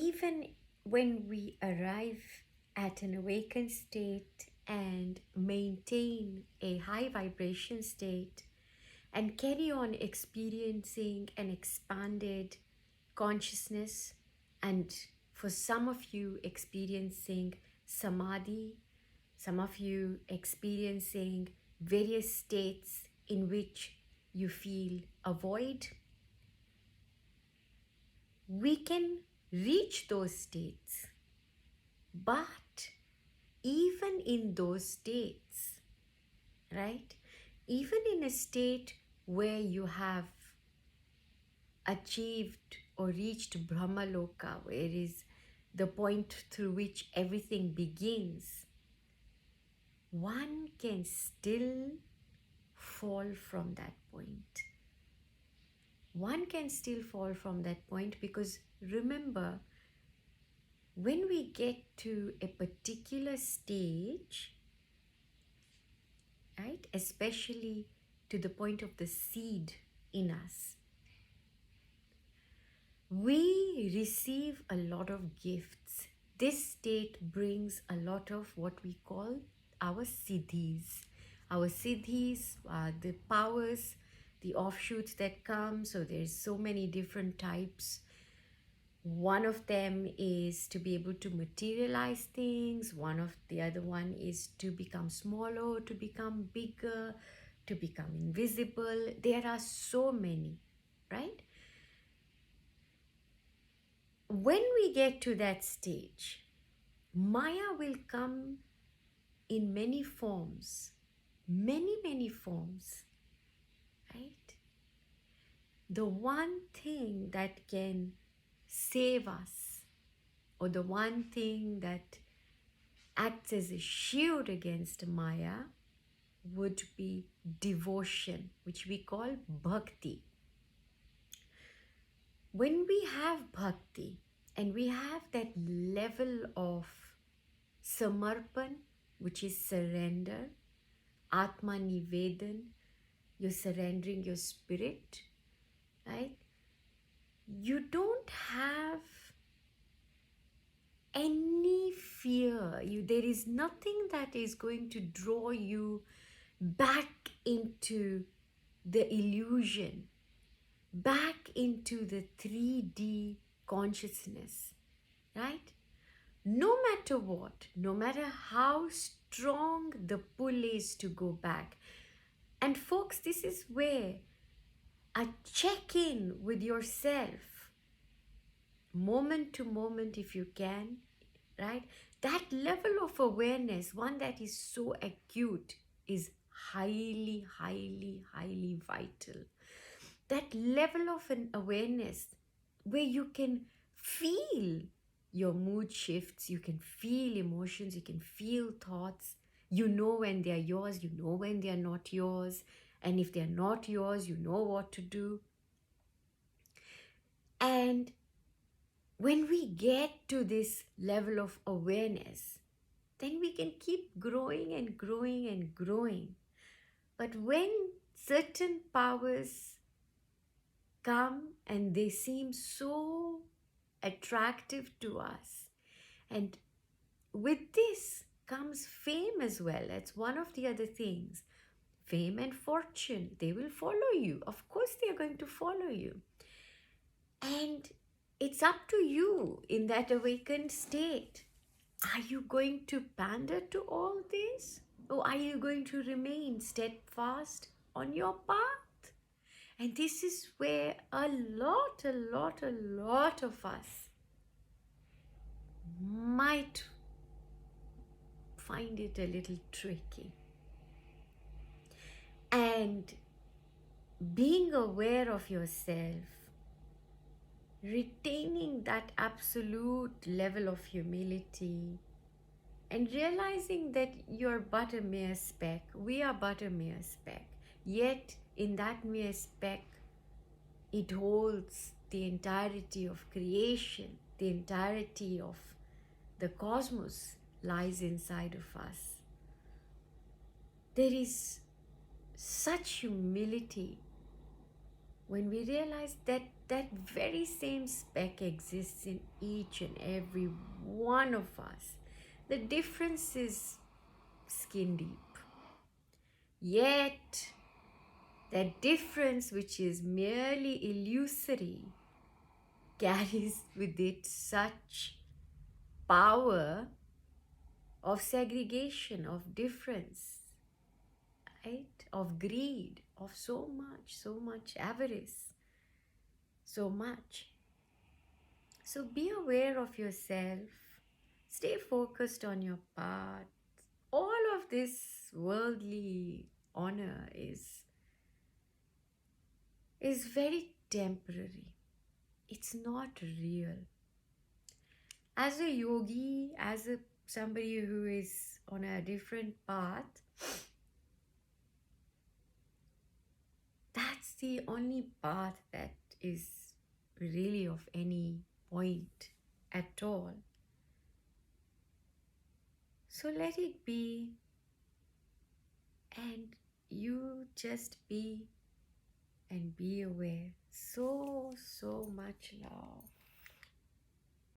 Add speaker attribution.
Speaker 1: even when we arrive at an awakened state and maintain a high vibration state and carry on experiencing an expanded consciousness, and for some of you experiencing samadhi, some of you experiencing various states in which you feel a void, we can reach those states. But even in those states, right? Even in a state where you have achieved or reached Brahmaloka, where is the point through which everything begins, one can still fall from that point. One can still fall from that point because remember, when we get to a particular stage, right, especially to the point of the seed in us, we receive a lot of gifts. This state brings a lot of what we call our siddhis. Our siddhis are the powers, the offshoots that come. So there's so many different types. One of them is to be able to materialize things. The other one is to become smaller, to become bigger, to become invisible. There are so many, right? When we get to that stage, Maya will come in many forms, many forms, right? The one thing that can save us, or the one thing that acts as a shield against Maya, would be devotion, which we call bhakti. When we have bhakti and we have that level of samarpan, which is surrender, atma nivedan, you're surrendering your spirit, right? You don't have any fear. There is nothing that is going to draw you back into the illusion, back into the 3D consciousness, right? No matter what, no matter how strong the pull is to go back. And folks, this is where a check-in with yourself, moment to moment if you can, right? That level of awareness, one that is so acute, is highly vital. That level of an awareness where you can feel your mood shifts, you can feel emotions, you can feel thoughts. You know when they are yours, you know when they are not yours. And if they are not yours, you know what to do. And when we get to this level of awareness, then we can keep growing and growing and growing. But when certain powers come and they seem so attractive to us, and with this comes fame as well. That's one of the other things. Fame and fortune, they will follow you. Of course, they are going to follow you. And it's up to you in that awakened state. Are you going to pander to all this? Or are you going to remain steadfast on your path? And this is where a lot of us might find it a little tricky. And being aware of yourself, retaining that absolute level of humility, and realizing that you're but a mere speck, we are but a mere speck, yet in that mere speck, it holds the entirety of creation, the entirety of the cosmos lies inside of us. There is such humility when we realize that that very same speck exists in each and every one of us, the difference is skin deep. Yet, that difference, which is merely illusory, carries with it such power of segregation, of difference, right? Of greed, of so much avarice, so much. So be aware of yourself, stay focused on your path. All of this worldly honor is very temporary. It's not real. As a yogi, as a somebody who is on a different path, that's the only path that is really of any point at all. So let it be, and you just be and be aware. So much love.